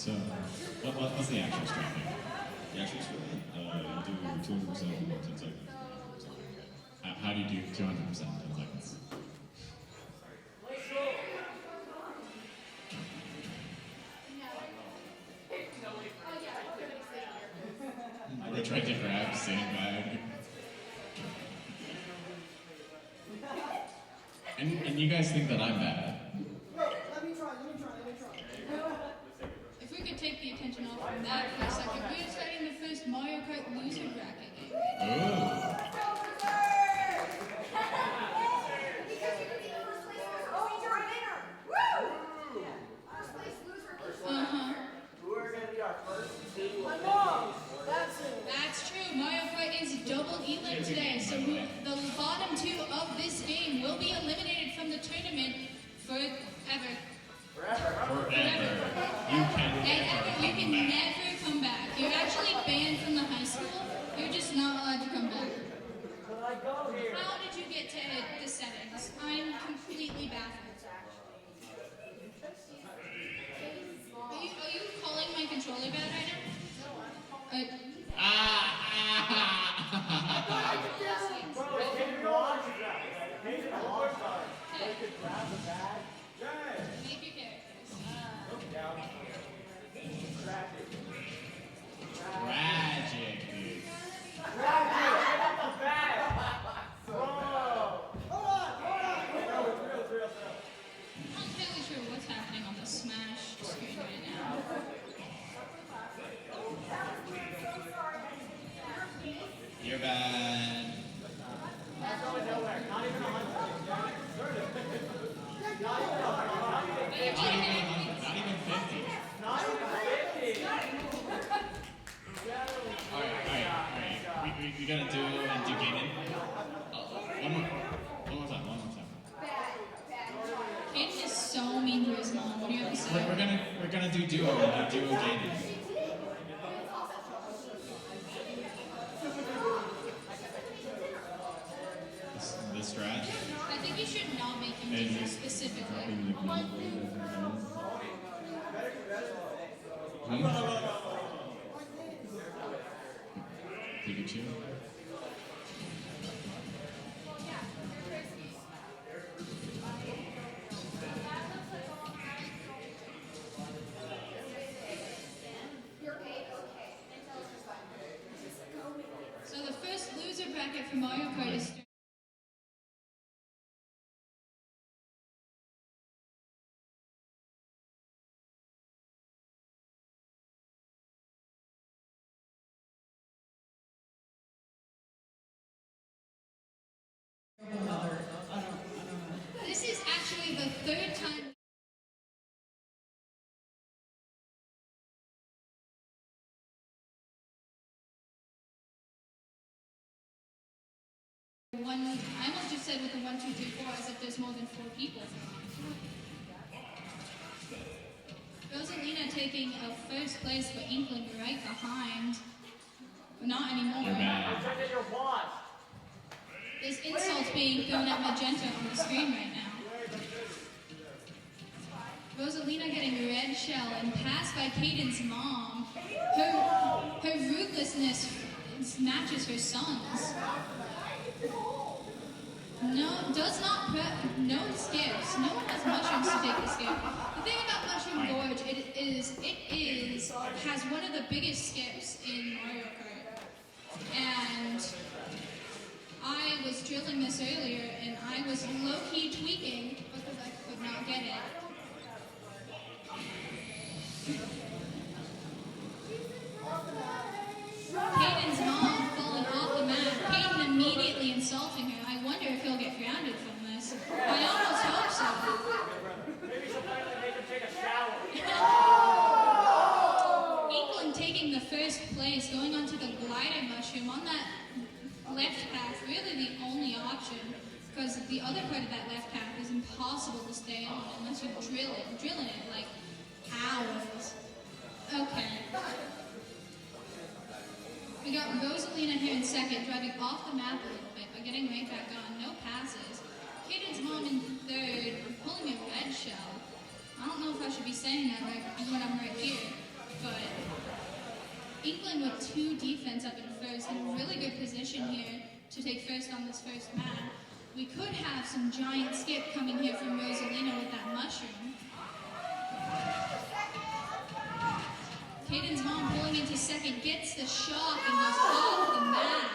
So, what's the actual strategy? The actual strategy? You do 200% in 10 seconds. How do you do 200% in 10 seconds? We're trying to grab sandbag. And you guys think that I'm bad? Let me try. If we could take the attention off from that for a second, we're starting the first Mario Kart loser bracket game. Oh. That's true. Mario Kart is double elite today, so the bottom two of this game will be eliminated from the tournament forever. You can never come back. You're actually banned from the high school. You're just not allowed to come back. How did you get to the settings? I'm completely baffled. Are you calling my controller bad right now? Make your characters. Tragic, dude. I'm not really sure what's happening on the Smash screen right now. You're bad. Not Not even 50. Alright. We gotta do and do gaming. One more time. Kaden is so mean to his mom. What do you have to say? We're gonna do duo and duo gaming. The strat. I think you should not make him do this specifically. Pikachu. So the first loser bracket for Mario Kart is This is actually the third time. I almost just said with the 1, 2, 3, 4 as if there's more than 4 people. Rosalina taking a first place for England right behind. But not anymore. You're bad. There's insults being thrown at Magenta on the screen right now. Rosalina getting red shell and passed by Caden's mom. Her ruthlessness matches her son's. No skips. No one has mushrooms to take the skip. The thing about Mushroom Gorge, it has one of the biggest skips in Mario Kart. And I was drilling this earlier, and I was low-key tweaking because I could not get it. Caden's mom falling off the map. Caden immediately insulting her. I wonder if he'll get grounded from this. I almost hope so. Maybe she'll finally make him take a shower. England taking the first place, going onto the glider mushroom on that left path, really the only option, because the other part of that left path is impossible to stay on unless you drilling it like hours. Okay. We got Rosalina here in second, driving off the map a little bit, but getting right back on. No passes. Caden's mom in third, pulling a red shell. I don't know if I should be saying that right when I'm right here. but England with 2 defense up in first in a really good position here to take first on this first map. We could have some giant skip coming here from Rosalina with that mushroom. Caden's mom pulling into second, gets the shock and goes off the map.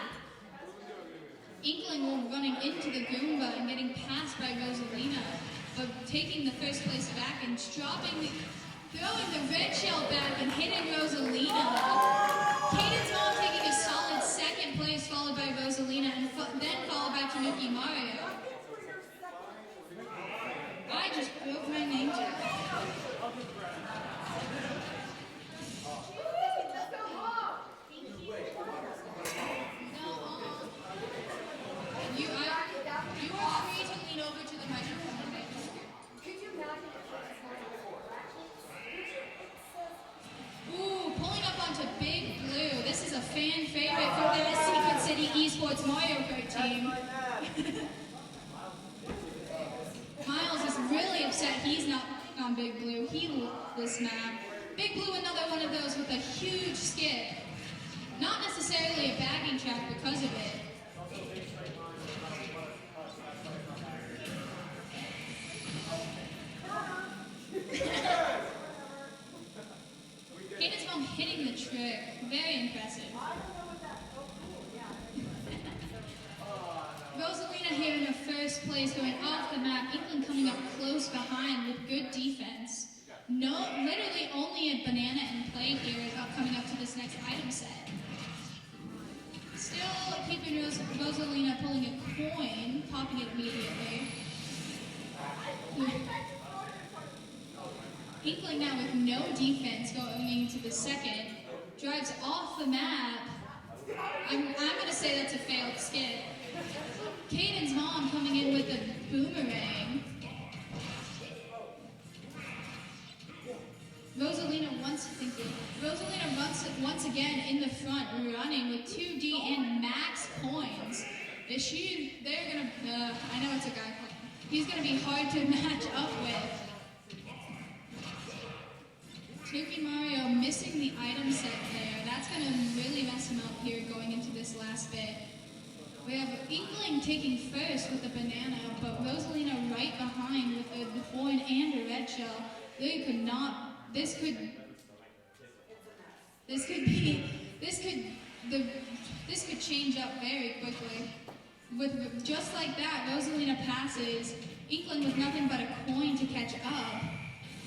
Inkling running into the Goomba and getting passed by Rosalina, but taking the first place back and throwing the red shell back and hitting Rosalina. Caden's mom taking a solid second place, followed by Rosalina, and then followed by Tanuki Mario. I just broke my name tag. You are free to lean over to the microphone. Ooh, pulling up onto Big Blue. This is a fan favorite from the Secret City Esports Mario Kart team. Miles is really upset he's not on Big Blue. He loved this map. Big Blue, another one of those with a huge skip. Not necessarily a bagging track because of it. Caden's mom hitting the trick. Very impressive. Rosalina here in the first place, going off the map. England coming up close behind with good defense. No, literally only a banana in play here coming up to this next item set. Still keeping Rosalina pulling a coin, popping it immediately. Inkling now with no defense going into the second. Drives off the map. I'm going to say that's a failed skip. Caden's mom coming in with a boomerang. Rosalina once again in the front, running with 2D and max coins. They're going to, I know it's a guy playing. He's going to be hard to match up with. Tanuki Mario missing the item set there. That's going to really mess him up here going into this last bit. We have Inkling taking first with the banana, but Rosalina right behind with the coin and a red shell. They could not. This could change up very quickly. With just like that, Rosalina passes. Inkling with nothing but a coin to catch up.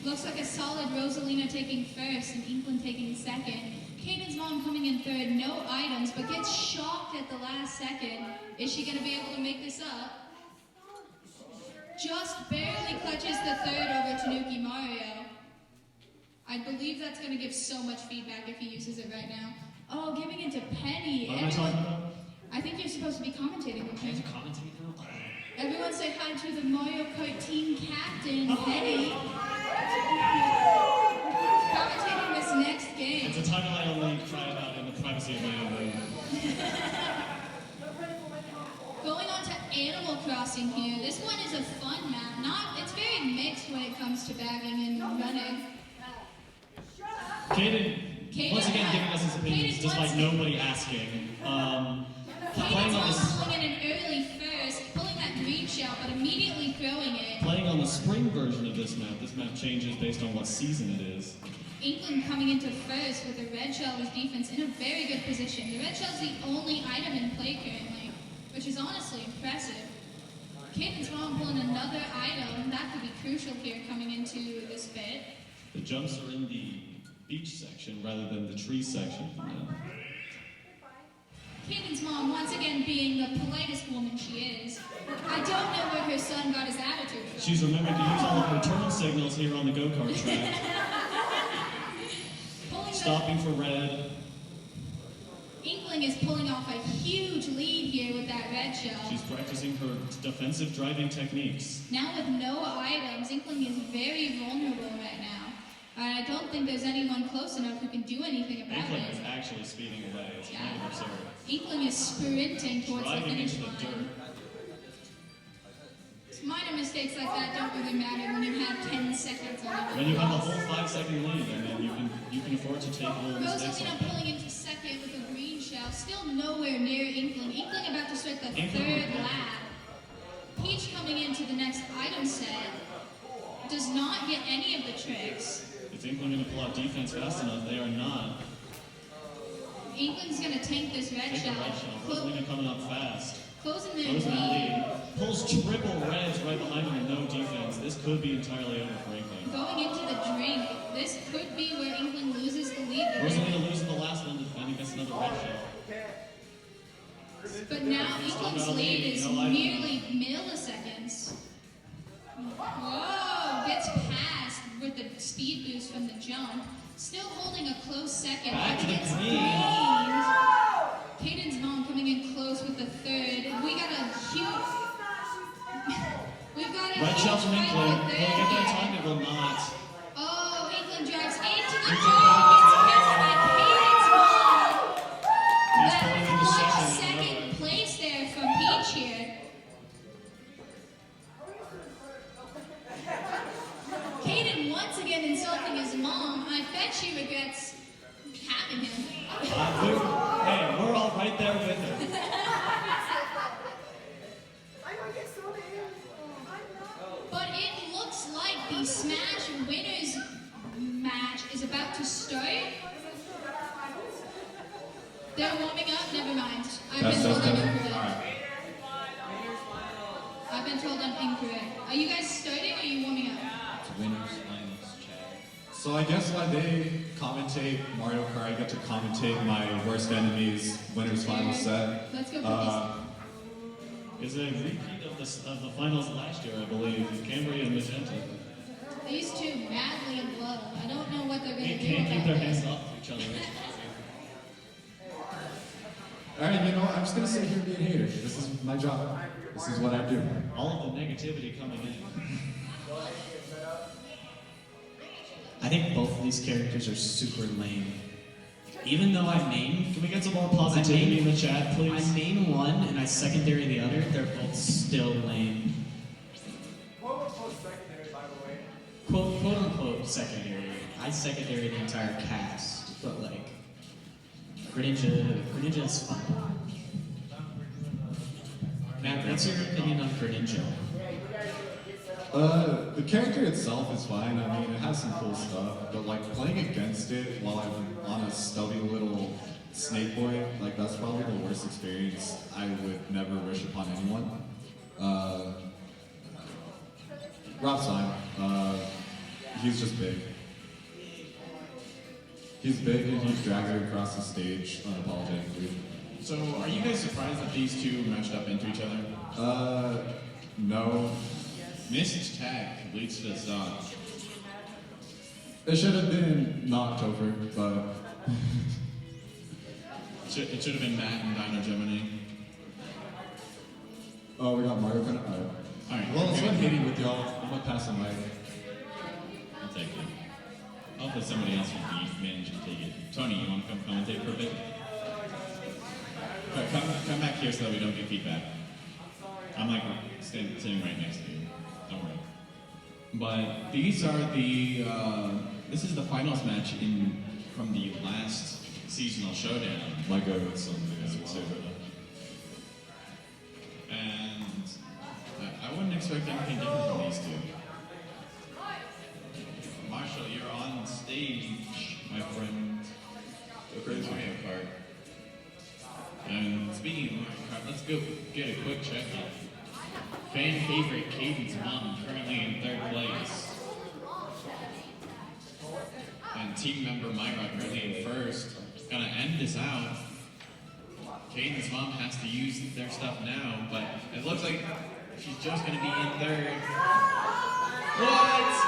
Looks like a solid Rosalina taking first and Inkling taking second. Caden's mom coming in third, no items, but gets shocked at the last second. Is she going to be able to make this up? Just barely clutches the third over Tanuki Mario. I believe that's going to give so much feedback if he uses it right now. Oh, giving it to Penny. What am I talking about? I think you're supposed to be commentating with me. Commentating now? Everyone say hi to the Mario Kart team captain, Penny. Commentating this next game. It's a title I only cry about in the privacy of my own room. Going on to Animal Crossing here. This one is a fun map. It's very mixed when it comes to bagging and running. Caden, once again giving us his opinions despite nobody asking. Playing on pulling in an early first, pulling that green shell, but immediately throwing it. Playing on the spring version of this map changes based on what season it is. England coming into first with the red shell as defense in a very good position. The red shell is the only item in play currently, which is honestly impressive. Caden's mom pulling another item. That could be crucial here coming into this bit. The jumps are in the beach section rather than the tree section. Caden's mom, once again being the politest woman she is. I don't know where her son got his attitude from. She's remembered to use all of her turn signals here on the go-kart track. Stopping for red. Inkling is pulling off a huge lead here with that red shell. She's practicing her defensive driving techniques. Now with no items, Inkling is very vulnerable right now. I don't think there's anyone close enough who can do anything about Inkling it. is actually speeding away. It's kind of absurd. Inkling is sprinting towards the Driving finish into the line. dirt. Minor mistakes like that don't really matter when you have 10 seconds on it. When you have a whole 5-second lead, I mean, you can you can afford to take little mistakes Rosalina like that. pulling into second with a green shell, still nowhere near Inkling. Inkling about to start the Inkling. third lap. Peach coming into the next item set does not get any of the tricks. Is Inkling going to pull out defense fast enough? They are not. Inkling's gonna tank this red Take the shell. red shell. Rosalina coming up fast. Closing the Goes in the lead. lead. Pulls triple reds right behind him with no defense. This could be entirely over for Inkling. Going into the drink. This could be where Inkling loses the lead. Rosalina losing the last one to defend against another red shell. But now Inkling's lead is merely milliseconds. Whoa! Gets past with the speed boost from the jump. Still holding a close second. Back to the Gets green. gained. Caden's mom coming in close with the third. We got a huge. We've got a Red shell huge from fight Inkling. for Will third he get that here. time? It will not. Oh, Inkling drives into the Inkling wall. Gets past by Caden's mom. He's That pulling into clutch second. second place there from Peach here. Caden once again insulting his mom. I bet she regrets having him. Hey, we're all right there with her. But it looks like the Smash Winners match is about to start. They're warming up? Never mind. I've been told I'm incorrect. I've been told I'm incorrect. Are you guys starting or are you warming up? Winners finals chat. So I guess when they commentate Mario Kart, I get to commentate my worst enemies winners final set. Let's go cookies. Is a repeat of the finals last year, I believe. Cambria and Magenta. These two madly in love. I don't know what they're going They to do can't keep about their this. hands off each other. It's crazy. Alright, you know what? I'm just gonna sit here and be a hater. This is my job. This is what I do. All of the negativity coming in. I think both of these characters are super lame. Even though I main, Can we get some more positivity in the chat, I please? main one and I secondary the other, they're both still lame. Quote secondary, by the way. Quote unquote secondary. I secondary the entire cast, but like Greninja is fun. Matt, what's your opinion on Greninja? The character itself is fine. I mean, it has some cool stuff, but like playing against it while I'm on a stubby little snake boy, like that's probably the worst experience I would never wish upon anyone. Rob Stein, he's just big. He's big and he drags you across the stage unapologetically. So, are you guys surprised that these two matched up into each other? No. Missed tag leads to the song. It should have been not Topher, but It should have been Matt and Dino Gemini. oh, we got Mario Kart. Alright, Well, it's good. fun hating with y'all. I'm gonna pass the mic. I'll take it. Hopefully somebody else will manage to take it. Tony, you want to come commentate for a bit? Come back here so that we don't get feedback. I'm like sitting right next to you. Don't worry. But these are the this is the finals match from the last seasonal showdown. My goats on As the well. too. And I wouldn't expect anything different from these two. Marshall, you're on stage, my friend. Go crazy. Mario Kart. And speaking of Mario Kart, let's go get a quick check-in. Fan favorite Caden's mom currently in third place. And team member Myra currently in first. Gonna end this out. Caden's mom has to use their stuff now, but it looks like she's just gonna be in third. What?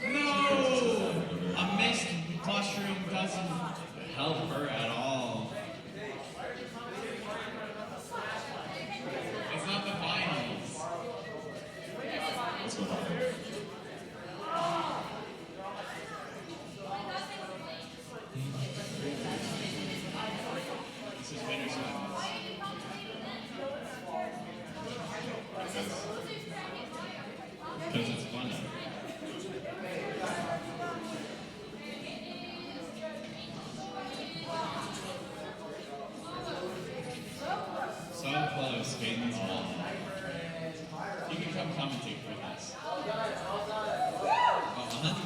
No! A missed mushroom doesn't help her at all. It's not the finals. Let's go. This is winner's finals. Because it's fun.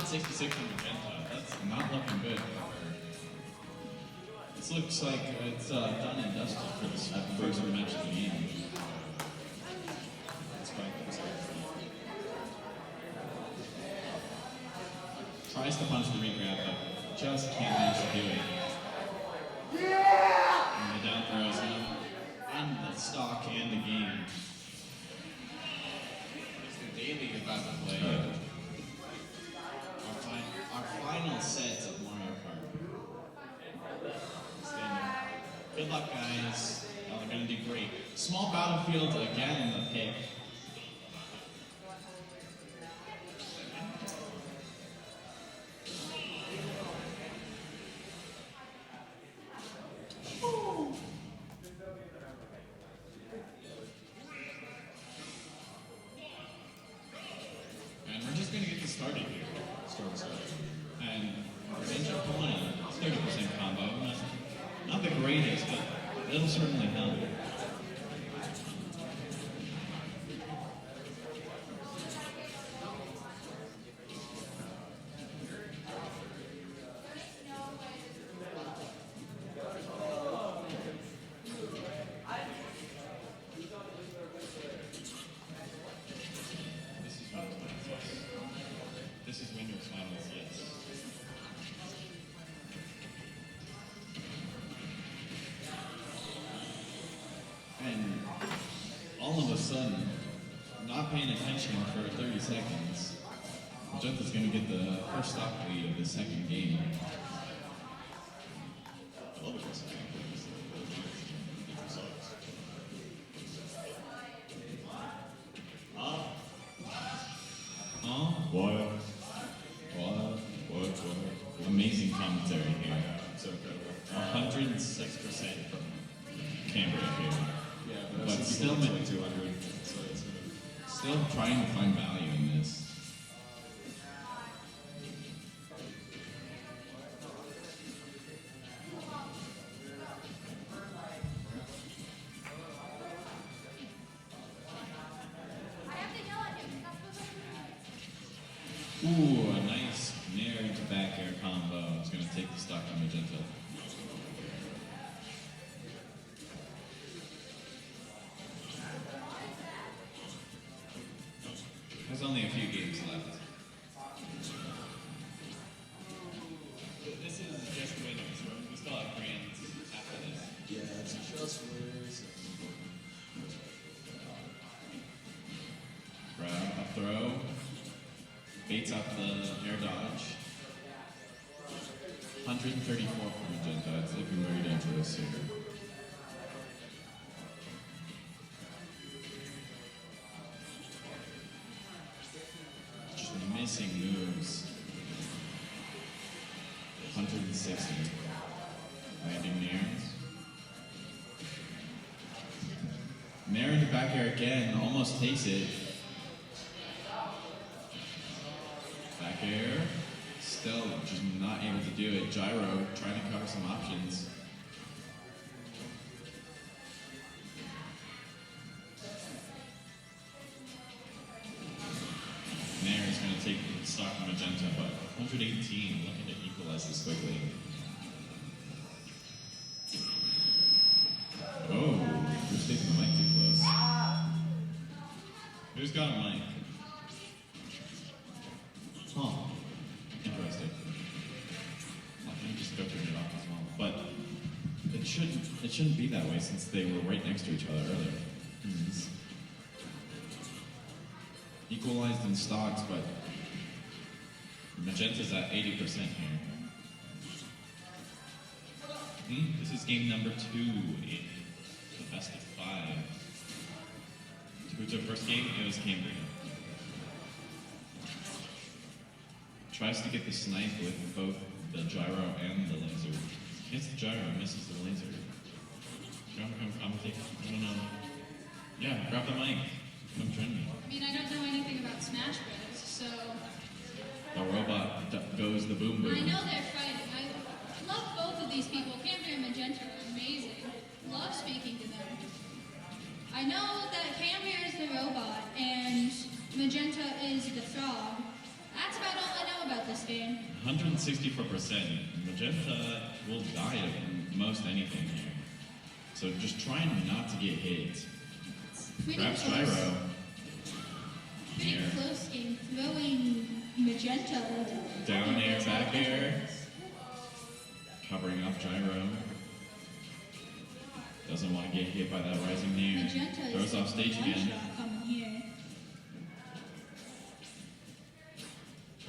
166 on Magenta. That's not looking good for her. This looks like it's done and dusted for this first match of the game. Tries to punch the regrab, but just can't manage to do it. And the down throws in the stock and the game. It's the daily about to play. Our final set of Mario Kart. Good luck, guys. They're gonna do great. Small battlefield again in the pick. And we're just gonna get this started here. And Ninja Pony, 30% combo. Not the greatest, but it'll certainly help. This is Windows Finals, yes. And all of a sudden, not paying attention for 30 seconds, Magenta's going to get the first stock lead of the second game. I love it for a second. What? Amazing commentary here. So incredible. 106% from Cambria here. Yeah, But but still, still like 200. So it's still trying to find value in this. Ooh, a nice nair to back air combo. It's going to take the stock on Magenta. There's only a few games left. This is just winners. We still have grands after this. yeah, it's just winners. Grab a throw. Baits up the air dodge. 134 for Magenta. It's looking very dangerous here. Just missing moves. 160. Landing nairs. Nair into back air again. Almost takes it. Back air, still just not able to do it. Gyro trying to cover some options. Nair is going to take stock of Magenta, but 118, looking to equalize this quickly. Oh, who's taking the mic too close? Who's got a mic? Huh. Interesting. Let me just go turn it off as well. But it shouldn't be that way since they were right next to each other earlier. Equalized in stocks, but Magenta's at 80% here. This is game number 2 in the best of 5. Who took first game? It was Cambria. Tries to get the snipe with both the gyro and the laser. Hits the gyro, misses the laser. Do you want to come commentate? I don't know. Yeah, grab the mic. Come join me. I mean, I don't know anything about Smash Bros, so The robot goes the boom boom. I know they're fighting. I love both of these people. Cambria and Magenta are amazing. Love speaking to them. I know that Cambria is the robot and Magenta is the frog. That's about all I know about this game. 164%. Magenta will die of most anything here. So just trying not to get hit. Pretty Grabs close. gyro. Pretty Air. close game. Throwing Magenta. Down air, back air. Covering off gyro. Doesn't want to get hit by that rising nair. Magenta Throws is off stage one again. shot coming here.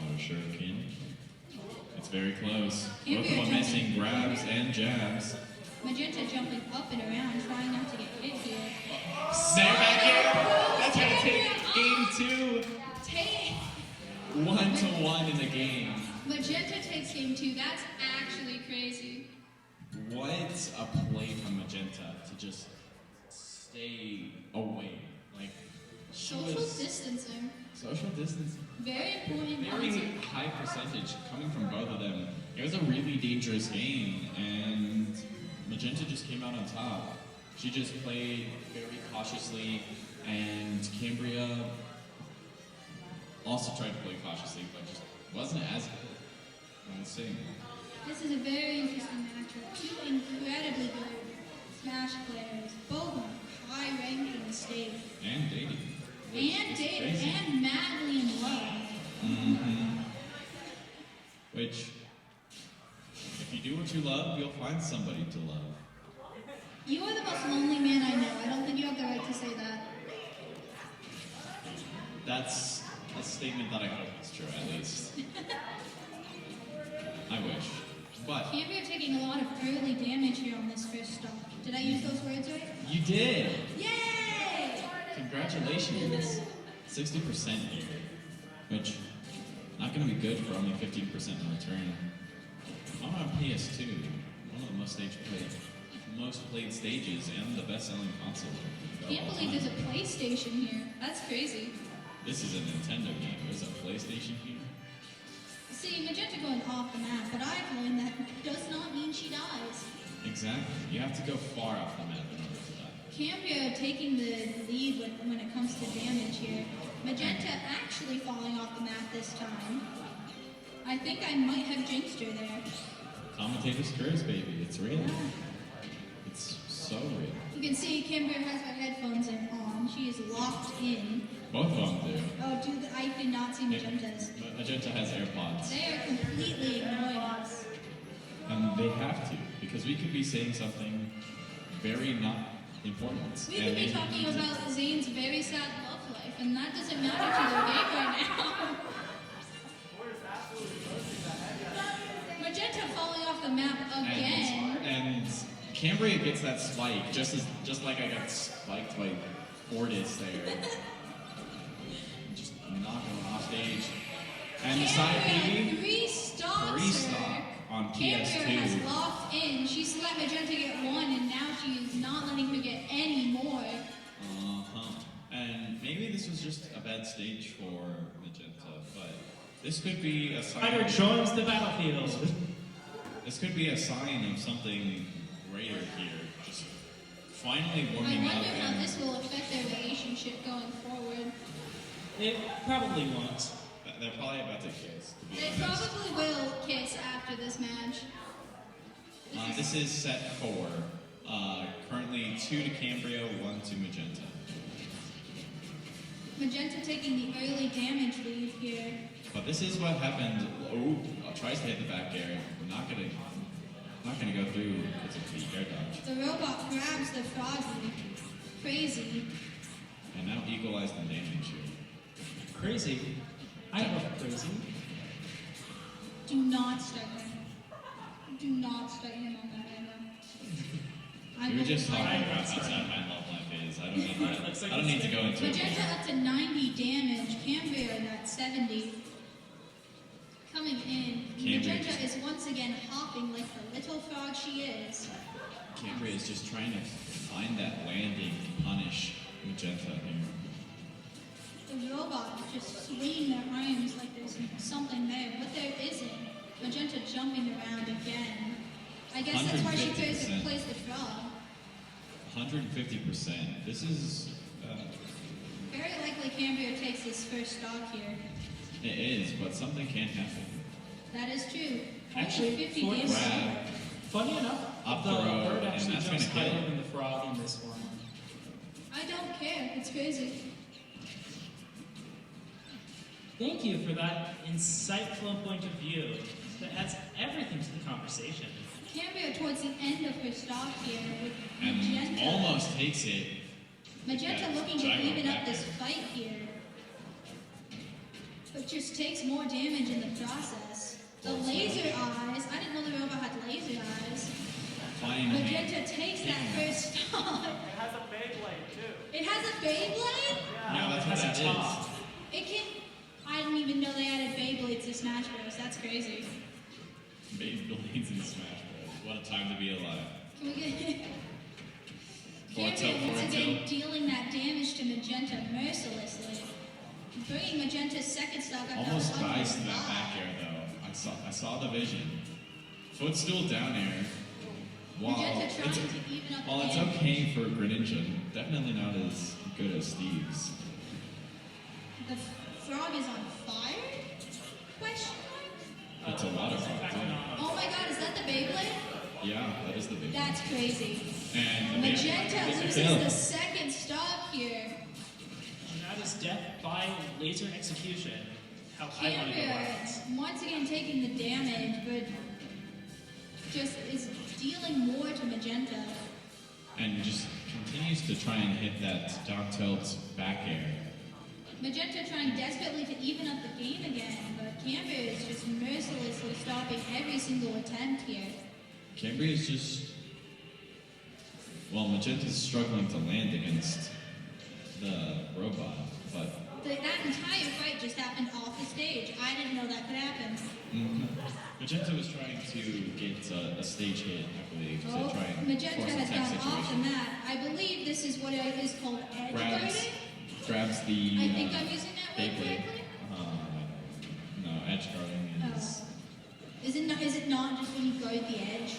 Auto shuriken. It's very close. Can't Both be of them a missing jumping. grabs and jabs. Magenta jumping up and around, trying not to get hit here. Snare back air. That's gonna take game 2. Take 1-1 in the game. Magenta takes game 2. That's actually crazy. What a play from Magenta to just stay away. Like, she Social was distancing. social distancing. Very important Very concept. high percentage coming from both of them. It was a really dangerous game, and Magenta just came out on top. She just played very cautiously, and Cambria also tried to play cautiously, but just wasn't as good. I would say. This is a very interesting matchup. Two incredibly good Smash players, both on high rank in the state. And dating. which And is dating, crazy. and madly in love. Mm-hmm. Which, if you do what you love, you'll find somebody to love. You are the most lonely man I know. I don't think you have the right to say that. That's a statement that I hope is true, at least. I wish. But Cambria taking a lot of early damage here on this first stop. Did I use those words right? you did! Yay! Congratulations! 60% here. Which, not gonna be good for only 15% in return. I'm on PS2, one of the most played stages and the best-selling console. of Can't all believe time. there's a PlayStation here. That's crazy. This is a Nintendo game. There's a PlayStation here. See, Magenta going off the map, but I've learned that does not mean she dies. Exactly. You have to go far off the map in order for that. Cambria taking the lead when it comes to damage here. Magenta actually falling off the map this time. I think I might have jinxed her there. Commentator's curse, baby. It's real. It's so real. You can see Cambria has her headphones on. She is locked in. Both of them do. Oh, dude, I did not see Magenta's. Magenta has AirPods. They are completely ignoring us. And they have to, because we could be saying something very not important. We could and be they talking need to- about Zane's very sad love life, and that doesn't matter to their game right now. Magenta falling off the map again. And Cambria gets that spike, just like I got spiked by Fortis there. Just knocking off stage. And the side Cambria B, three stock on Cambria has PS2. locked in. She's let Magenta get one, and now she's not letting her get any more. Uh-huh. And maybe this was just a bad stage for Magenta, but this could be a sign. Spider joins the battlefield. This could be a sign of something greater here. Just finally I warming wonder up. how And this will affect their relationship going forward. It probably won't. they're probably about to kiss. To be They honest. probably will kiss after this match. This is set 4. Currently 2 to Cambria, 1 to Magenta. Magenta taking the early damage lead here. But this is what happened. Oh, tries to hit the back air. Not gonna go through. It's a air dodge. The robot grabs the froggy. Crazy. And now equalize the damage here. Crazy. I love crazy. Do not start him. Do not start him on that angle. I We were will just talking fight about it. how sad my love life is. I don't need Right, looks like I don't need to go into it. Magenta up to 90 damage. Cambria at 70. Coming in. Cambria Magenta just- is once again hopping like the little frog she is. Cambria is just trying to find that landing to punish Magenta here. The robot is just swinging their arms like there's something there, but there isn't. Magenta jumping around again. I guess that's why she 150%. plays the frog. 150%. This is. Very likely Cambria takes his first stock here. It is, but something can happen. That is true. Actually, 50 for games. Grab. Funny enough, Up the the road, bird and actually that's jumps gonna hit. higher than the frog in this one. I don't care. It's crazy. Thank you for that insightful point of view. That adds everything to the conversation. Cambria towards the end of her stock here with And Magenta. almost takes it. Magenta Yeah, looking to gyro even up back this there. fight here. But just takes more damage in the process. The laser eyes. I didn't know the robot had laser eyes. Flying Magenta takes that first stock. It has a Beyblade too. It has a Beyblade? Yeah, that's it what has that a is. top. It can. I didn't even know they added Beyblades to Smash Bros. That's crazy. Beyblades in Smash Bros. What a time to be alive. Can we get. Forward tilt, Cambria once forward again tilt. dealing that damage to Magenta mercilessly. Bringing Magenta's second stock up. Almost to dies to that back air though. I saw the vision. Footstool down air. Wow. Magenta trying to even up While the it's game. okay for Greninja, definitely not as good as Steve's. The frog is on fire? Question mark? It's a lot of fun too. Oh my god, is that the Beyblade? Yeah, that is the big. That's crazy. And the Magenta Beyblade loses kill. the second stock here. And that is death by laser execution. How I want to go Cambria out. once again taking the damage, but just is dealing more to Magenta. And just continues to try and hit that down tilt back air. Magenta trying desperately to even up the game again, but Cambria is just mercilessly stopping every single attempt here. Cambria is just. Well, Magenta's struggling to land against the robot, but That entire fight just happened off the stage. I didn't know that could happen. Magenta was trying to get a stage hit, I believe, to Oh, try and Magenta force a has tech gone off the situation. mat. I believe this is what it is called edge guarding. Grabs the. I think I'm using that word Beyblade. correctly. No, edge guarding is. Is it not just when you guard the edge?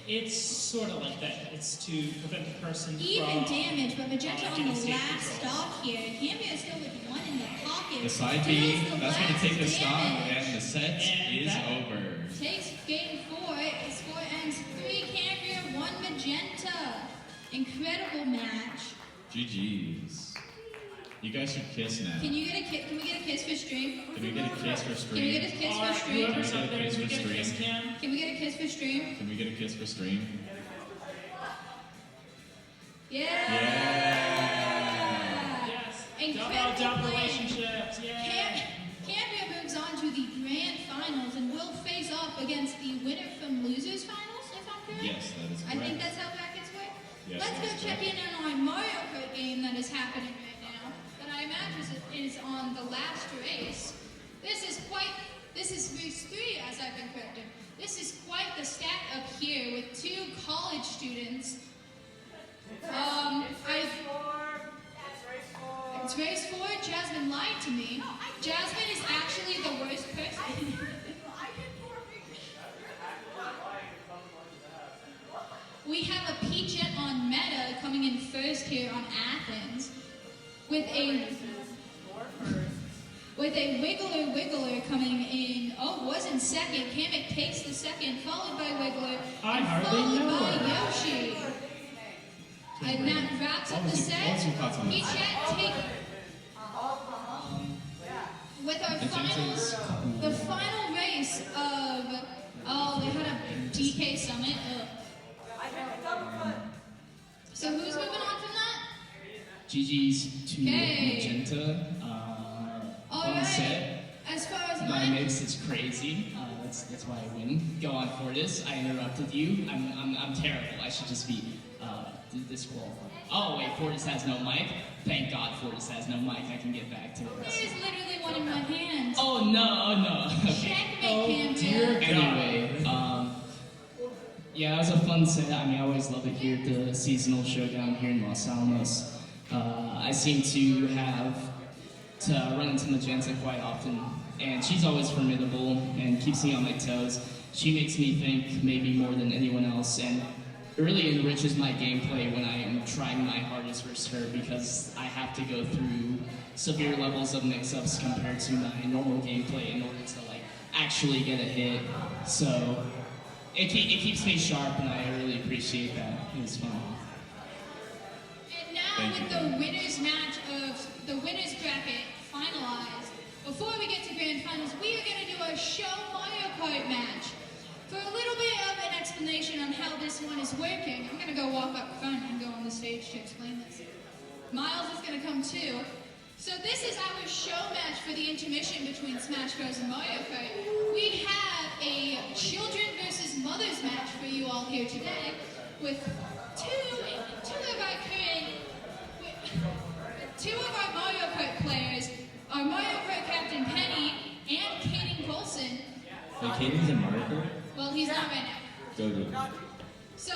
It's sort of like that. It's to prevent the person Even from damage, but Magenta on getting the stage last control. stock here. Cambria is still with one in the pocket. The side B, Deals the that's going to last take the stock, damage. and the set And is that- over. Takes game 4. The score ends 3 Cambria, 1 Magenta. Incredible match. GG's. You guys should kiss now. Can we get a kiss for stream? Can we get a kiss for Can we get a stream? kiss for Alright, stream? whoever's Can we up get a there, kiss can we for get a kiss stream? cam? Can we get a kiss for stream? Can we get a kiss for stream? Yeah. Yes. Incredible Double play. relationships. Yeah. Cambria moves on to the grand finals and will face off against the winner from losers finals, if I'm correct. Yes, that is I correct. think that's how brackets work. Yes, Let's that is go check correct. in on our Mario Kart game that is happening right now. That I imagine is on the last race. This is race 3 as I've been corrected. This is quite the stack up here with 2 college students. It's race 4. Jasmine lied to me. Jasmine is actually the worst person. We have a Peachette on meta coming in first here on Athens with a Wiggler coming in. Oh, was in second. Kamek takes the second, followed by Wiggler, I and hardly followed know by her. Yoshi. And that wraps up What the was your thoughts set. on this? Peachette take with our Magente's finals, the final race of they had a DK summit. So who's moving on from that? GG's to Okay. Magenta. All Fun right. set. As far as My mine, mix is crazy. That's why I win. Go on, Fortis. I interrupted you. I'm terrible. I should just be disqualified. Oh wait, Fortis has no mic. Thank God Fortis has no mic. I can get back to this. there's literally one in my hand. Oh no. Okay. Checkmate, Cambria. Anyway, yeah, it was a fun set. I mean, I always love it here at the seasonal showdown here in Los Alamos. I seem to have to run into Magenta quite often, and she's always formidable and keeps me on my toes. She makes me think maybe more than anyone else, and it really enriches my gameplay when I am trying my hardest versus her, because I have to go through severe levels of mix-ups compared to my normal gameplay in order to like actually get a hit. So it keeps me sharp, and I really appreciate that. It was fun. And now Thank with you. the winners match of the winners bracket finalized, before we get to grand finals, we are going to do a show Mario Kart match. For a little bit of an explanation on how this one is working, I'm going to go walk up front and go on the stage to explain this. Miles is going to come too. So this is our show match for the intermission between Smash Bros. And Mario Kart. We have a children versus mothers match for you all here today with two of our Mario Kart players, our Mario Kart captain Penny and Kaden Colson. Wait, Caden's in Mario Kart? Well, he's not right now. Go. So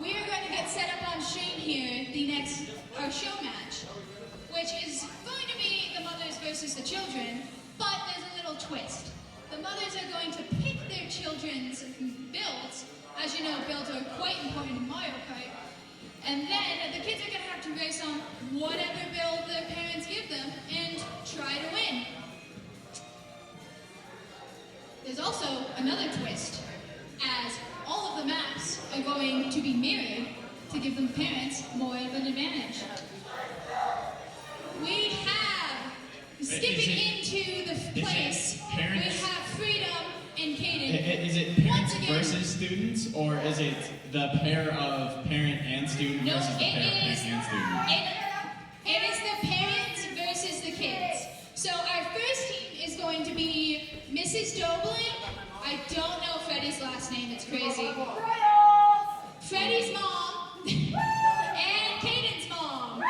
we are going to get set up on stream here our show match, which is going to be the mothers versus the children, but there's a little twist. The mothers are going to pick their children's builds. As you know, builds are quite important in Mario Kart. And then the kids are going to have to race on whatever build their parents give them and try to win. There's also another twist, as all of the maps are going to be mirrored to give the parents more of an advantage. We have, skipping into the place, we have Freedom and Kaden. Is it parents versus students, or is it the pair of parent and student No, versus the pair of parent and student? it is the parents versus the kids. So our first team is going to be Mrs. Dobling. I don't know Freddie's last name, it's crazy. Freddie's mom and Kaden's mom.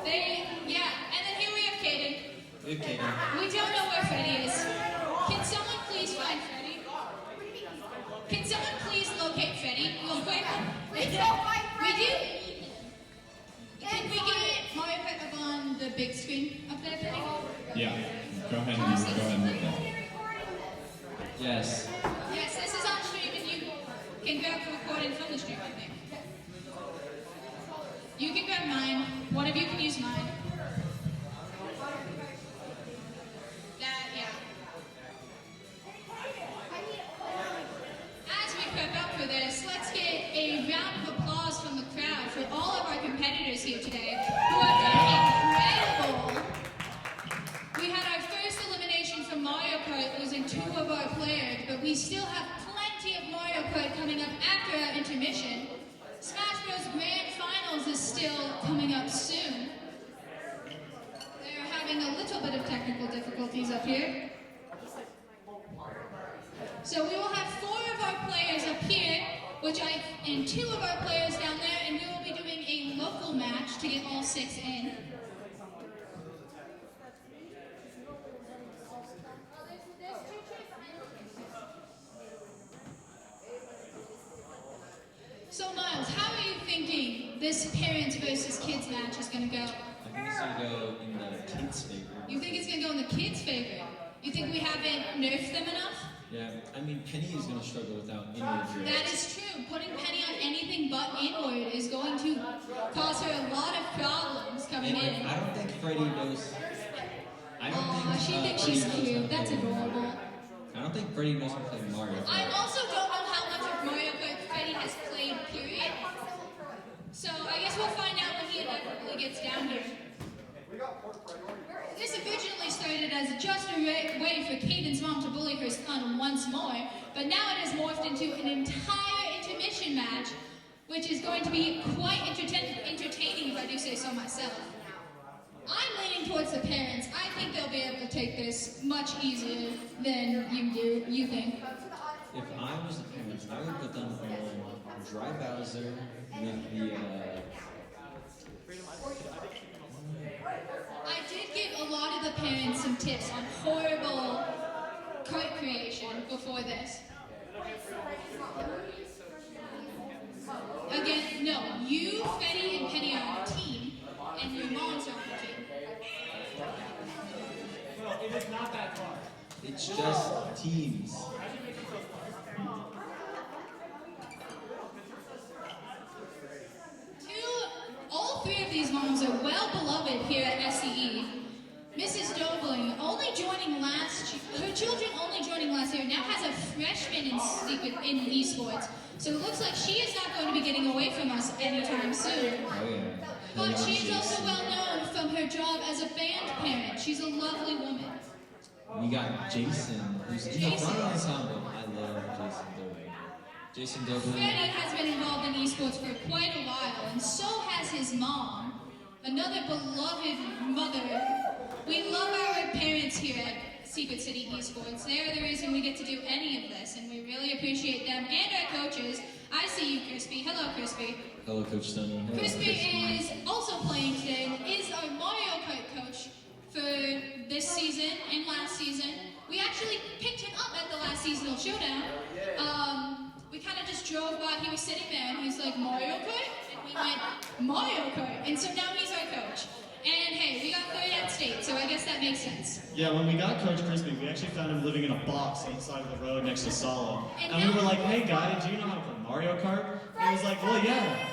And then here we have Kaden. We don't know where Freddie is. Can someone please find Freddie? Can someone please locate Freddie real quick? We do. Can we get Mario Kart up on the big screen up there, Freddie? Yeah. Go ahead and move that. Yes. Yes, this is on stream and you can grab the recording from the stream, I think. You can grab mine. One of you can use mine. As we prep up for this, let's get a round of applause from the crowd for all of our competitors here today who have done incredible. We had our first elimination from Mario Kart, losing 2 of our players, but we still have plenty of Mario Kart coming up after our intermission. Smash Bros. Grand Finals is still coming up soon. They're having a little bit of technical difficulties up here. So we will have 4 of our players up here, and 2 of our players down there, and we will be doing a local match to get all 6 in. So Miles, how are you thinking this parents versus kids match is going to go? I think it's gonna go in the kids' favor. You think it's going to go in the kids' favor? You think we haven't nerfed them enough? Yeah, I mean, Penny is gonna struggle without inward drift. That is true. Putting Penny on anything but inward is going to cause her a lot of problems coming And in. I don't think Freddie knows. I don't Aw, think she thinks Freddie she's knows how cute. to That's play adorable. Mario. I don't think Freddie knows how to play Mario. I also don't know how much of Mario Kart Freddie has played, period. So I guess we'll find out when he inevitably gets down here. This originally started as just a way for Caden's mom to bully her son once more, but now it has morphed into an entire intermission match, which is going to be quite entertaining if I do say so myself. I'm leaning towards the parents. I think they'll be able to take this much easier than you do. You think? If I was the parents, I would put them on Dry Bowser with the. I did give a lot of the parents some tips on horrible kart creation before this. Again, no, you, Freddie, and Penny are on a team, and your moms are on a team. Well, it is not that far. It's just teams. All 3 of these moms are well beloved here at SCE. Mrs. Dobling, only joining her children only joining last year, now has a freshman in esports. So it looks like she is not going to be getting away from us anytime soon. Oh yeah. But she is also well known from her job as a band parent. She's a lovely woman. We got Jason, who's in the Jason. front ensemble. I love Jason Dobling. Jason Dobling. Freddie has been involved in esports for quite a while, and so has his mom, another beloved mother. We love our parents here at Secret City Esports. They're the reason we get to do any of this, and we really appreciate them and our coaches. I see you, Crispy. Hello, Crispy. Hello, Coach Stoney. Hello, Crispy Chris. is also playing today and is our Mario Kart coach for this season and last season. We actually picked him up at the last seasonal showdown. We kind of just drove by. He was sitting there and he was like, Mario Kart? And we went, Mario Kart. And so now he's our coach. And hey, we got third at state, so I guess that makes sense. Yeah, when we got Coach Crispy, we actually found him living in a box on the side of the road next to Solo. And we were like, hey guy, do you know how to play Mario Kart? And he was like, well, yeah.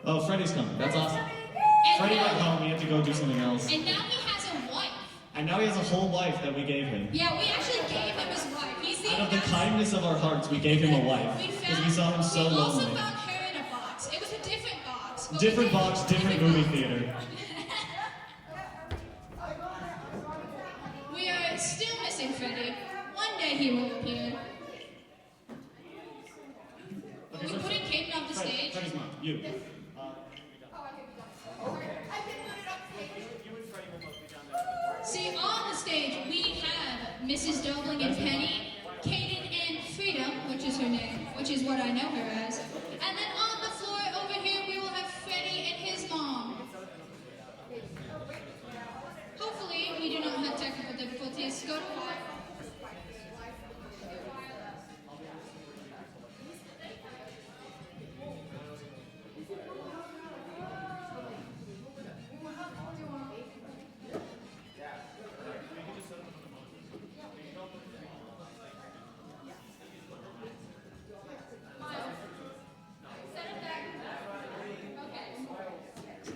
Oh, Freddy's coming. That's awesome. And Freddy now, went home. He had to go do something else. and now he has a wife. And now he has a whole wife that we gave him. Yeah, we actually gave him his wife. He's the Out of the kindness of our hearts, we gave him a wife. Because we saw him so we also lonely. found her in a box. It was a different box. but Different we did- box, different movie theater. We are still missing Freddy. One day he will appear. Are we putting Caden off the stage? Freddy's mom, you. See, on the stage we have Mrs. Dobling and Penny, Caden and Freedom, which is her name, which is what I know her as. And then on the floor over here we will have Freddy and his mom. Hopefully we do not have technical difficulties. Go to war.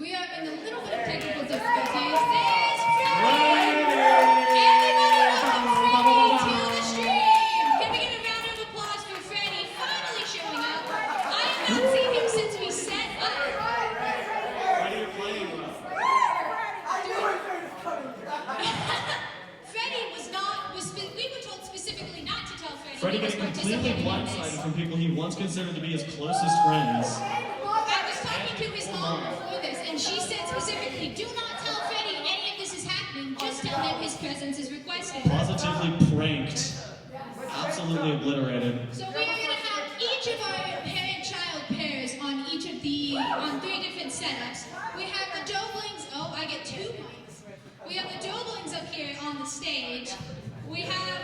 We are in a little bit of technical difficulties. There's Freddy! Everybody welcome Freddy to the stream! Can we get a round of applause for Freddy finally showing up? I have not seen him since we set up. Freddy, you're playing well. Freddy we were told specifically not to tell Freddy. Freddy he was gets completely participating in blindsided this. from people he once considered to be his closest friends. I was talking to his mom before this, and she said specifically, do not tell Freddy any of this is happening. Just tell him his presence is requested. Positively pranked. Absolutely obliterated. So we are going to have each of our parent-child pairs on three different setups. We have the Doblings. Oh, I get 2 points. We have the Doblings up here on the stage. We have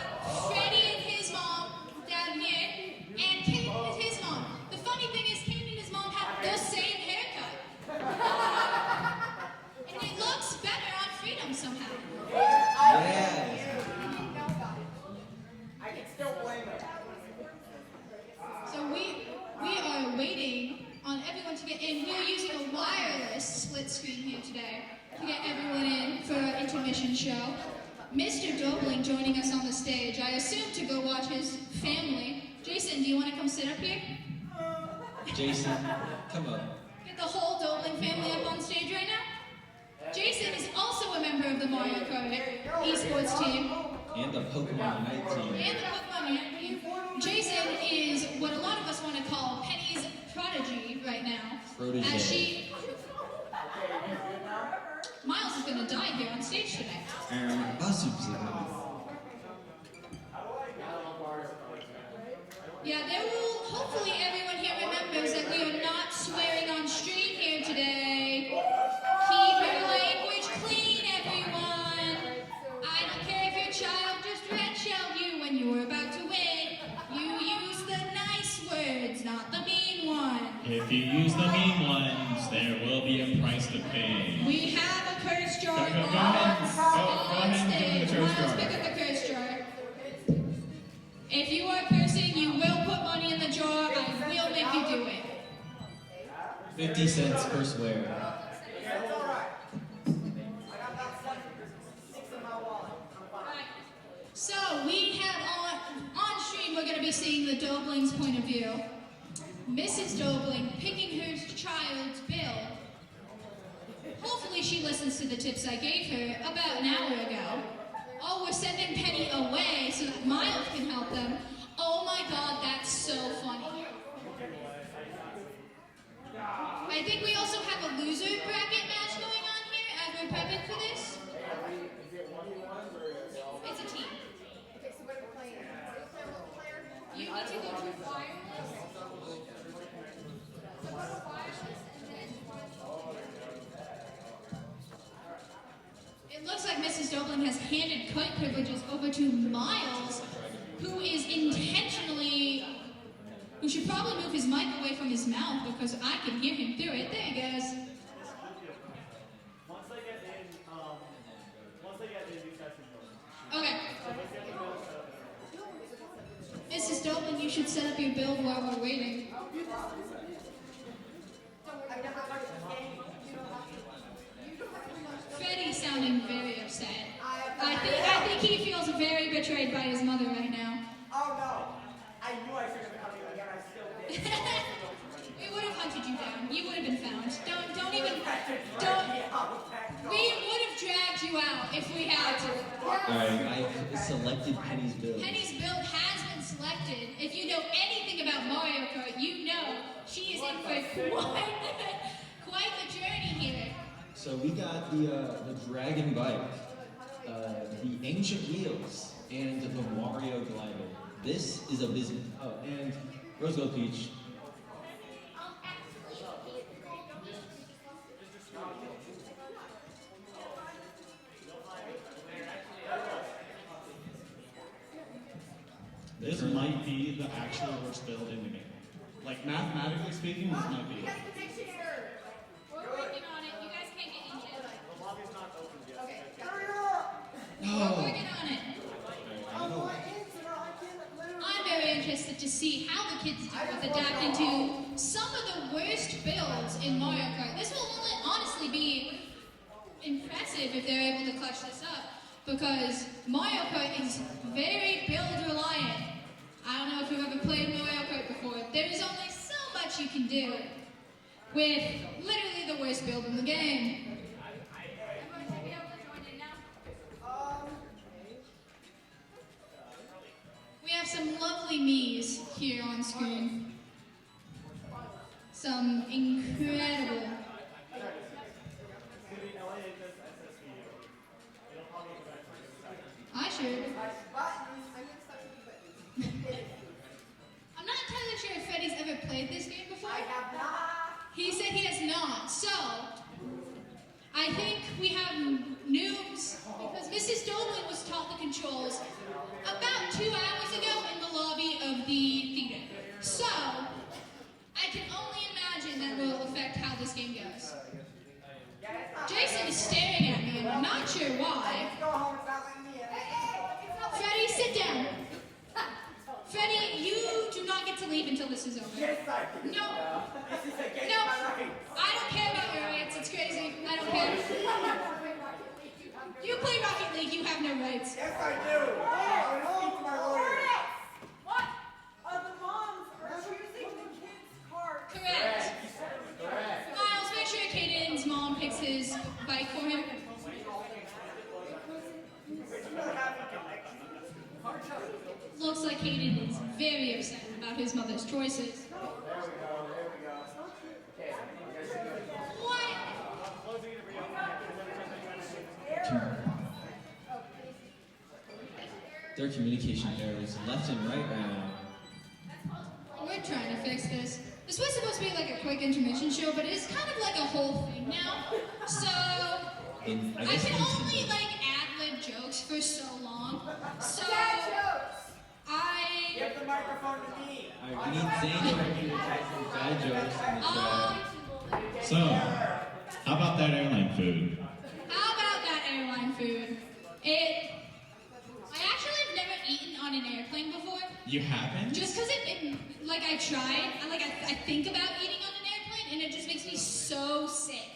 Freddy and his mom down here, and Kate and his mom. The funny thing is, Kate and his mom have the same haircut. And it looks better on Freedom somehow. Yeah. I can still blame him. So we are waiting on everyone to get in. We are using a wireless split screen here today to get everyone in for our intermission show. Mr. Dobling joining us on the stage. I assume to go watch his family. Jason, do you want to come sit up here? Jason, come up. Get the whole Dobling family up on stage right now. Jason is also a member of the Mario Kart esports team. And the Pokemon Unite team. And the Pokemon Unite team. Jason is what a lot of us want to call Penny's prodigy right now. Protege. As she... Miles is going to die here on stage today. Yeah, there will... Hopefully everyone here remembers that we are not swearing on stream here today. Keep your language clean, everyone. I don't care if your child just red-shelled you when you were about to win. You use the nice words, not the mean ones. If you use the mean ones, there will be a price to pay. We have a curse jar Go ahead and on give him the stage. curse Miles, jar. pick up the curse jar. If you are cursing, you will put money in the jar. I will make you do it. 50 cents per swear. That's alright. I got about 6 of my Dobling's point of view. Mrs. Dobling picking her child's bill. Hopefully she listens to the tips I gave her about an hour ago. Oh, we're sending Penny away so that Miles can help them. Oh my god, that's so funny. I think we also have a loser bracket match going on here as we're prepping for this. It's a team. Okay, so what are we playing? You need to go to wireless. So go to wireless and then It looks like Mrs. Dobling has handed kite privileges over to Miles, who is who should probably move his mic away from his mouth because I can hear him through it. There he goes. Once they get in, these guys can go. Okay. Mrs. Dobling, you should set up your build while we're waiting. Freddie's sounding very upset. I think he feels very betrayed by his mother right now. Oh no! I knew I should have been coming again. I still did. We would have hunted you down. You would have been found. Don't even. We would have dragged you out if we had to. Alright, I've selected Penny's build. Penny's build has been selected. If you know anything about Mario Kart, you know she is in for quite the journey here. So we got the Dragon Bike, the Ancient Wheels, and the Mario Glider. This is abysmal. Oh, and Rose Gold Peach. This might be the actual worst build in the game. Like, mathematically speaking, this might be it. We're working on it. You guys can't get in yet. The lobby's not open yet. okay. We're working on it. I'm very interested to see how the kids do with adapting to some of the worst builds in Mario Kart. This will honestly be impressive if they're able to clutch this up, because Mario Kart is very build reliant. I don't know if you've ever played Mario Kart before. There is only so much you can do with literally the worst build in the game. Everyone should be able to join in now. We have some lovely Miis here on screen. Some incredible. I should. I'm not entirely sure if Freddie's ever played this game before. He said he has not. So, I think we have noobs, because Mrs. Dobling was taught the controls about 2 hours ago in the lobby of the theater. So, I can only imagine that will affect how this game goes. Jason is staring at me, and I'm not sure why. Freddie, sit down. Freddie, you do not get to leave until this is over. Yes, I do. No. This is against No. my right. I don't care about your rights. It's crazy. I don't care. You play Rocket League. You have no rights. Yes, I do. I will speak to my lawyer. What? The moms are choosing the kids' card. Correct. Miles, make sure Caden's mom picks his bike for him. Looks like Caden is very upset about his mother's choices. What? There are communication errors left and right now. We're trying to fix this. This was supposed to be like a quick intermission show, but it's kind of like a whole thing now. So And I guess can we need to- only like ad-lib jokes for so long. So I Give the microphone to me. Alright, we need Zane over here to type some bad jokes in the chat. So, how about that airline food? How about that airline food? I actually have never eaten on an airplane before. You haven't? Just because like I tried, I think about eating on an airplane, and it just makes me so sick.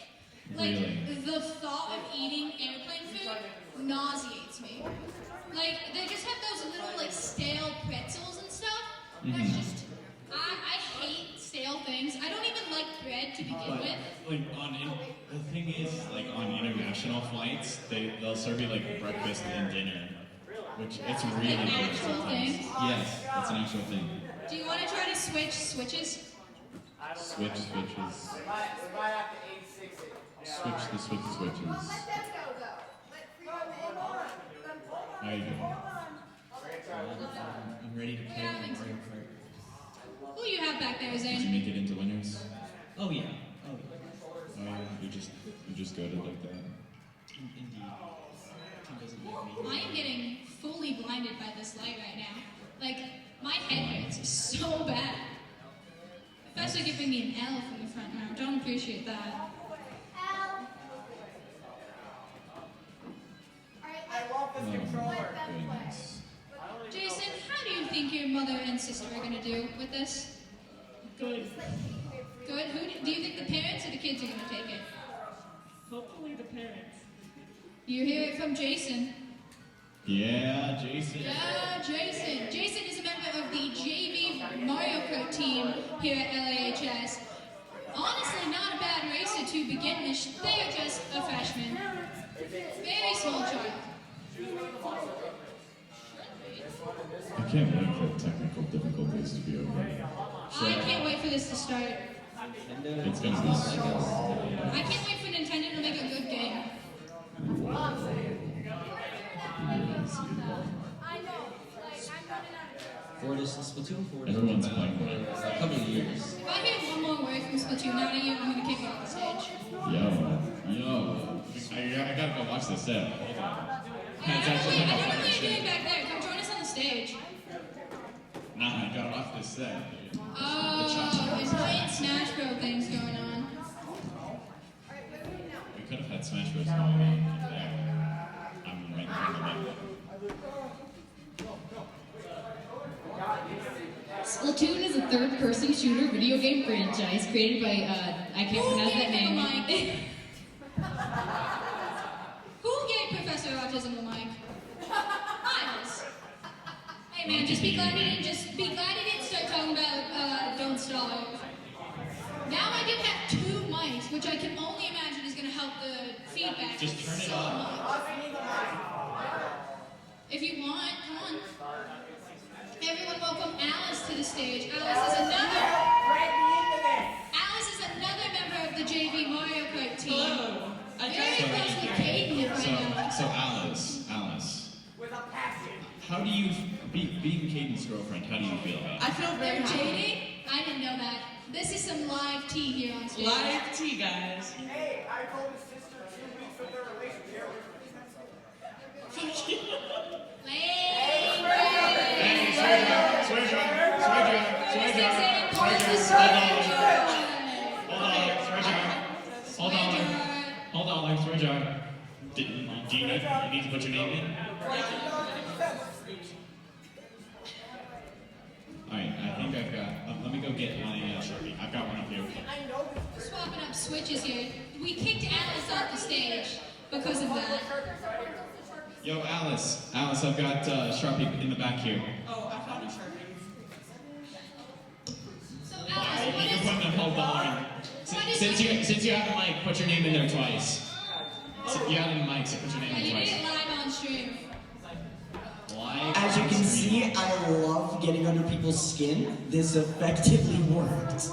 Like, Really? the thought of eating airplane food nauseates me. Like, they just have those little, like, stale pretzels and stuff, That's just, I hate stale things. I don't even like bread to begin But with. like the thing is, like on international flights, they'll serve you like breakfast and dinner, which it's really Like good actual sometimes. things? Yes, that's an actual thing. Do you want to try to switch switches? Switches. We might have to 86 it. Switch the switches. Let them go, though. Let freedom in. How you doing? I'm ready to play Mario Kart. Who you have back there, Did you Zane? make it into winners? Oh yeah. Oh yeah, you just go to like that. Indeed. He doesn't like me. I am getting fully blinded by this light right now. Like, my head hurts so bad. Especially giving me an L from the front row. Don't appreciate that. I want this controller. Goodness. Jason, how do you think your mother and sister are going to do with this? Good. Good? Do you think the parents or the kids are going to take it? Hopefully the parents. You hear it from Jason. Yeah, Jason. Yeah, Jason. Jason is a member of the JV Mario Kart team here at LAHS. Honestly, not a bad racer to begin with. They are just a freshman. Very small child. I can't wait for technical difficulties to be over. I can't wait for this to start. It's gonna be so. I can't wait for Nintendo to make a good game. For this Splatoon 4 Everyone's playing for it. a couple of years. If I hear one more word from Splatoon out of you, I'm gonna kick you off the stage. Yo. I gotta go watch this set. Hold on. Hey, I don't know what you're doing back there. Come join us on the stage. Nah, I gotta watch this set. Dude. Oh, there's giant Smash Bros. Things going on. We could have had Smash Bros. Going on there. I'm right in front of them. Splatoon is a third-person shooter video game franchise created by, I can't pronounce that name. Who gave Professor Autism the mic? Miles. Hey man, just be glad he didn't start talking about Don't Starve. Now I do have 2 mics, which I can only imagine is gonna help the feedback. Just turn it so on. much. If you want, come on. Everyone welcome Alice to the stage. Alice is another member of the JV Mario Kart team. Hello. Very close with Caden right now. So Alice. How do you, being Caden's girlfriend, how do you feel about it? I feel very They're happy. dating? I didn't know that. This is some live tea here on stage. Live tea, guys. Hey, I told his sister 2 weeks of their relationship. Hold on, swear jar. Do you need to put your name in? Alright, I think I've got, let me go get my Sharpie. I've got one up here. Swapping up switches here. We kicked Alice off the stage because of that. Yo, Alice, I've got Sharpie in the back here. Oh, I found a Sharpie. So Alice, You can put the whole dollar in. Since you have the mic, put your name in there twice. So you have the mic, so put your name in you twice. did it live on stream. Live As you on can stream. see, I love getting under people's skin. This effectively worked.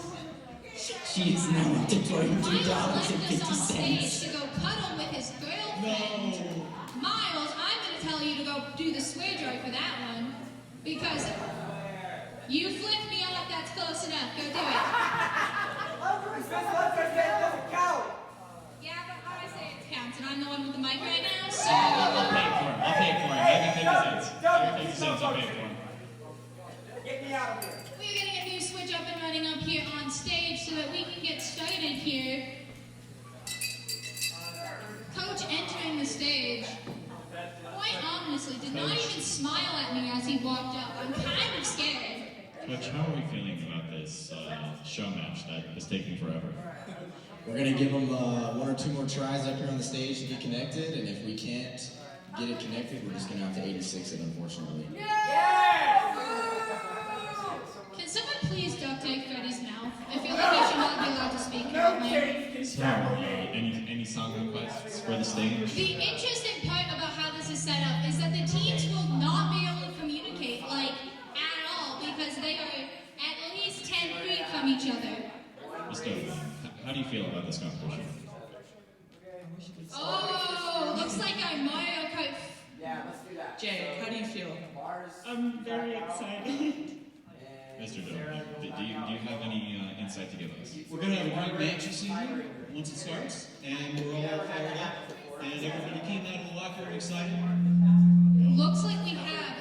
She is now up to Miles left us on $22.50. stage to go cuddle with his girlfriend. Miles, I'm going to tell you to go do the swear jar for that one. Because you flipped me off, that's close enough. Go do it. Yeah, but how I say it counts, and I'm the one with the mic right now, so... I'll pay for it. I got 50 cents. I got 50 cents, I'll pay for it. Get me out of here. We're getting a new switch up and running up here on stage so that we can get started here. Coach entering the stage, quite honestly, did not even smile at me as he walked up. I'm kind of scared. Coach, how are we feeling about this show match that is taking forever? We're gonna give them 1 or 2 more tries up here on the stage to get connected, and if we can't get it connected, we're just gonna have to 86 it, unfortunately. duct tape Freddy's mouth. I feel like he should not be allowed to speak currently. So, any song requests for the stage? The interesting part about how this is set up is that the teams will not be able to communicate, like, at all, because they are at least 10 feet from each other. Mr. How do you feel about this competition? Oh, looks like our Mario Kart. Yeah, let's do that. Jay, how do you feel? I'm very excited. Mr. Doe, do you have any insight to give us? We're going to have a great match this evening once it starts, and we're all fired up, and everybody came out of the locker room excited. Looks like we have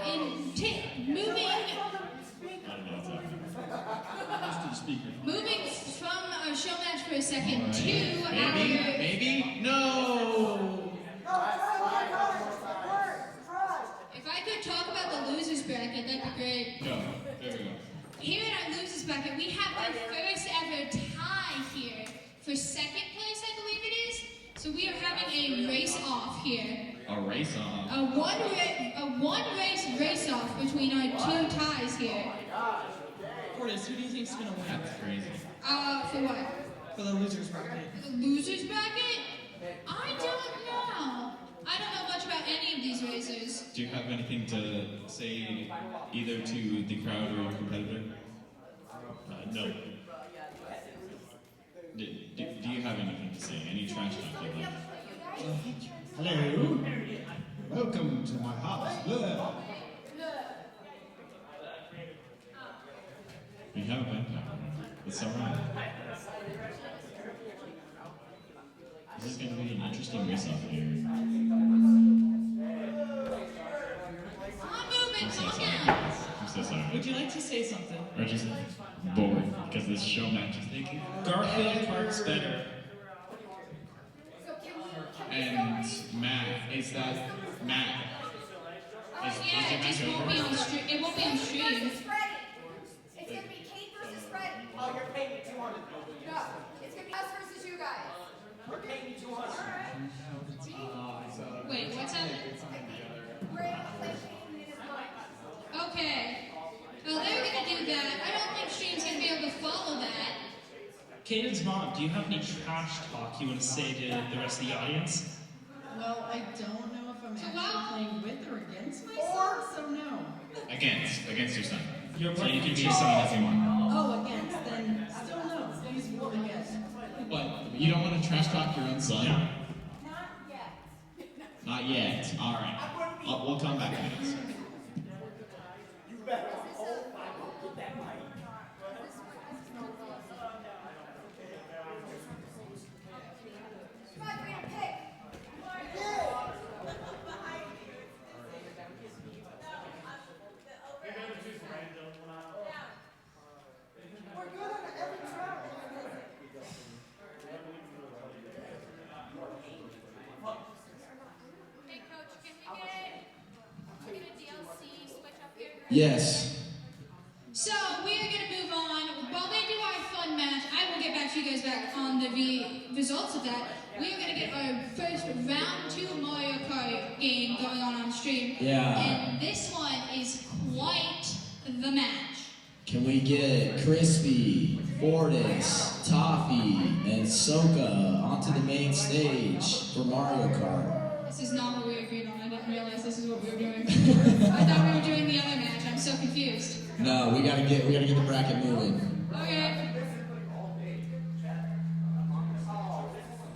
moving. I don't know what's happening. Close to the speaker. Moving from our show match for a second Right. to our. Maybe? No! If I could talk about the losers bracket, that'd be great. Go. There we go. Here in our losers bracket, we have the first ever tie here for second place, I believe it is. So we are having a race off here. A race off. A one race off between our two ties here. Cordes, who do you think's gonna win? That's crazy. For what? For the losers bracket. The losers bracket? I don't know. I don't know much about any of these racers. Do you have anything to say either to the crowd or your competitor? No. Do you have anything to say? Any trash talk you have? Hello. Welcome to my house. Look. We have a vampire. It's alright. This is going to be an interesting race off here. I'm so sorry. I'm so sorry. Would you like to say something? Or just bored because this show match is taking. Garfield Park's better. And Matt, is that Matt? Yeah, it just won't be on stream. It won't be on stream. It's gonna be Kate versus Freddy. Oh, you're paying me 200. No, it's gonna be us versus you guys. You're paying me 200. Wait, what's happening? We're able to play Kate in his mind. Okay. Well, they're gonna do that. I don't think stream's gonna be able to follow that. Caden's mom, do you have any trash talk you want to say to the rest of the audience? Well, I don't know if I'm So actually while- playing with or against myself, so no. Against your son. You're So you can be someone if you want. Oh, against, then still no. Please vote against. But you don't want to trash talk your own son? Not yet. Not yet. All right. We'll come back to this. You better hold my get that mic. Come on, Green, pick. We're good on every track. Hey, coach, can we get a DLC switch up here? Yes. So we are gonna move on. While they do our fun match, I will get back to you guys back on the results of that. We are gonna get our first round 2 Mario Kart game going on stream. Yeah. And this one is quite the match. Can we get Crispy, Fortis, Toffee, and Soka onto the main stage for Mario Kart? This is not what we agreed on. I didn't realize this is what we were doing. I thought we were doing the other match. I'm so confused. No, we gotta get the bracket moving. Okay.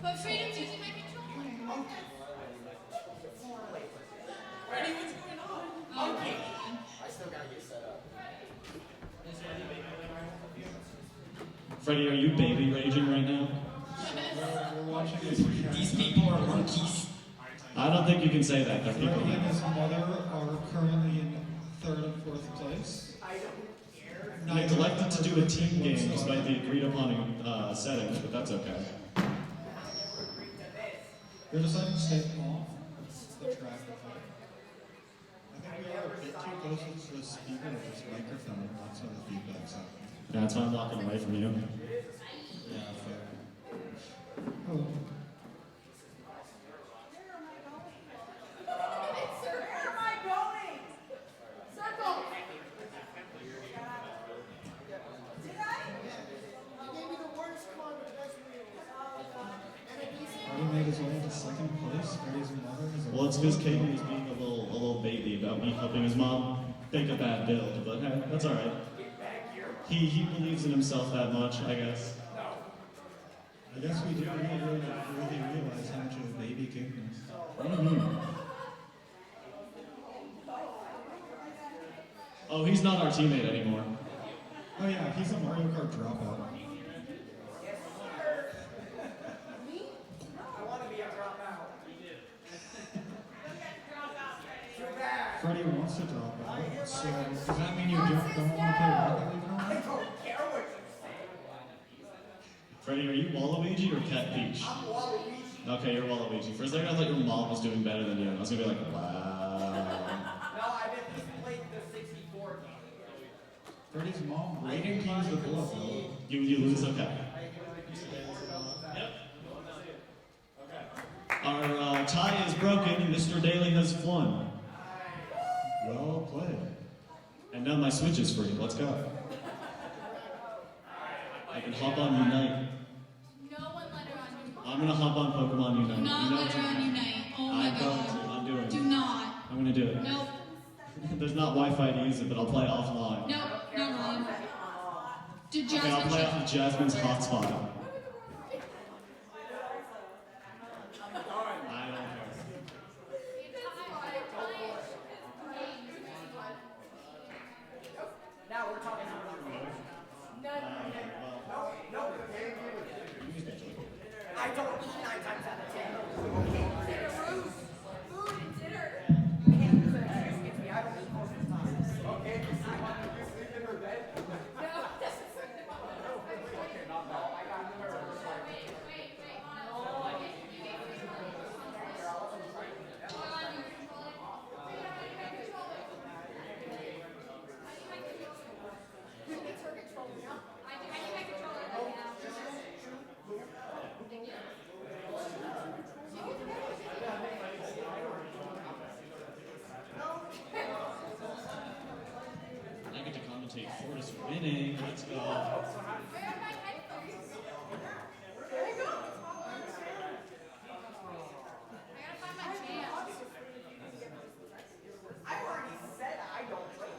But Freedom's using my controller. Freddy, what's going on? Okay. I still gotta get set up. Freddie, are you baby raging right now? We're watching this. These people are monkeys. I don't think you can say that. They're people. Freddie and his mother are currently in 3rd and 4th place. Neglected to do a team game despite the agreed upon settings, but that's okay. They're deciding to stay off the track. I think we are a bit too close to the speaker of this microphone. That's how the feedback's happening. Yeah, that's why I'm walking away from you. Yeah, fair. Oh. Where am I going? Circle. Did I? Freddie made his way into second place. Freddie's mother is a Well, it's because Caden was being a little baby about me helping his mom make a bad build, but hey, that's all right. He believes in himself that much, I guess. I guess we do really realize how much of a baby Caden is. Oh, he's not our teammate anymore. Oh yeah, he's a Mario Kart dropout. I want to be a dropout. Freddie wants to drop out, so does that mean you don't want to play Rocket League anymore? I don't care what you say. Freddie, are you Waluigi or Cat Peach? I'm Waluigi. Okay, you're Waluigi. For a second, I thought your mom was doing better than you, and I was gonna be like, wow. No, I've at least played the 64 game. Freddie's mom rating keys the glove. You lose, okay. Our tie is broken, and Mr. Daly has won. Well played. And now my Switch is free. Let's go. I can hop on Unite. No one let her on Unite. I'm gonna hop on Pokemon Unite. Do not let her on Unite. Oh my I'm going god. to. I'm doing it. Do not. I'm gonna do it. Nope. There's not Wi-Fi to use it, but I'll play offline. Nope. Not wrong. Did Okay, I'll Jasmine play check? off of Jasmine's hotspot. I don't care. Now we're talking about no. I don't eat 9 times out of 10. Dinner, food and dinner. Excuse me, I don't eat most of the time. Okay, you sleep in her bed? No, okay, not bad. I got her. I get to commentate Fortis winning. Let's go. I already said I don't drink.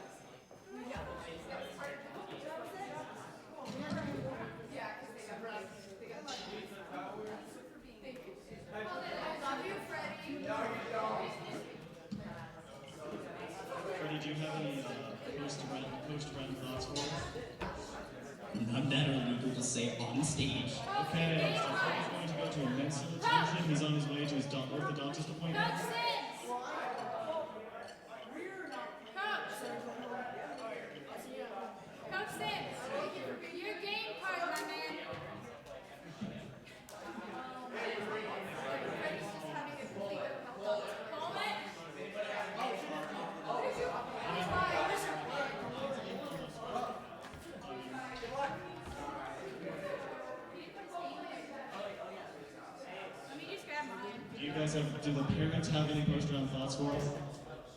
Freddie, do you have any post-run thoughts for us? None that are legal to say on stage. Okay, so Freddie's going to go to a men's solicitation. He's on his way to his orthodontist appointment. Coach Sims, your game card, my man. Let me just grab mine. Do the parents have any post-round thoughts for us?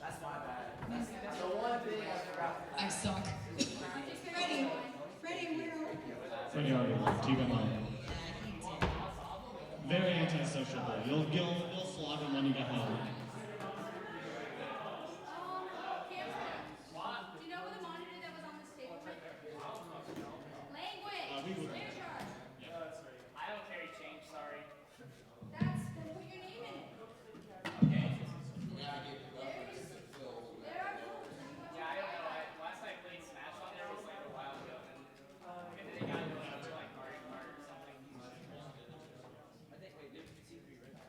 That's my bad. That's the one thing I forgot. I suck. Freddie, where are you? Freddie already left. He went home. Very antisocial. You'll flog him when you get home. Do you know where the monitor that was on this table went? Language. We would. I don't carry change, sorry. That's put your name in it. Okay. There are rules. Yeah, I don't know. Last time I played Smash on there was like a while ago. And then they got it over like Mario Kart or something. I think, wait, there's C3, right?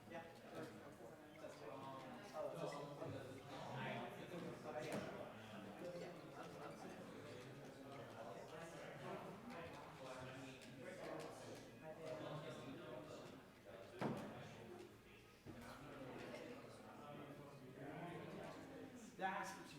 Yeah. That's what you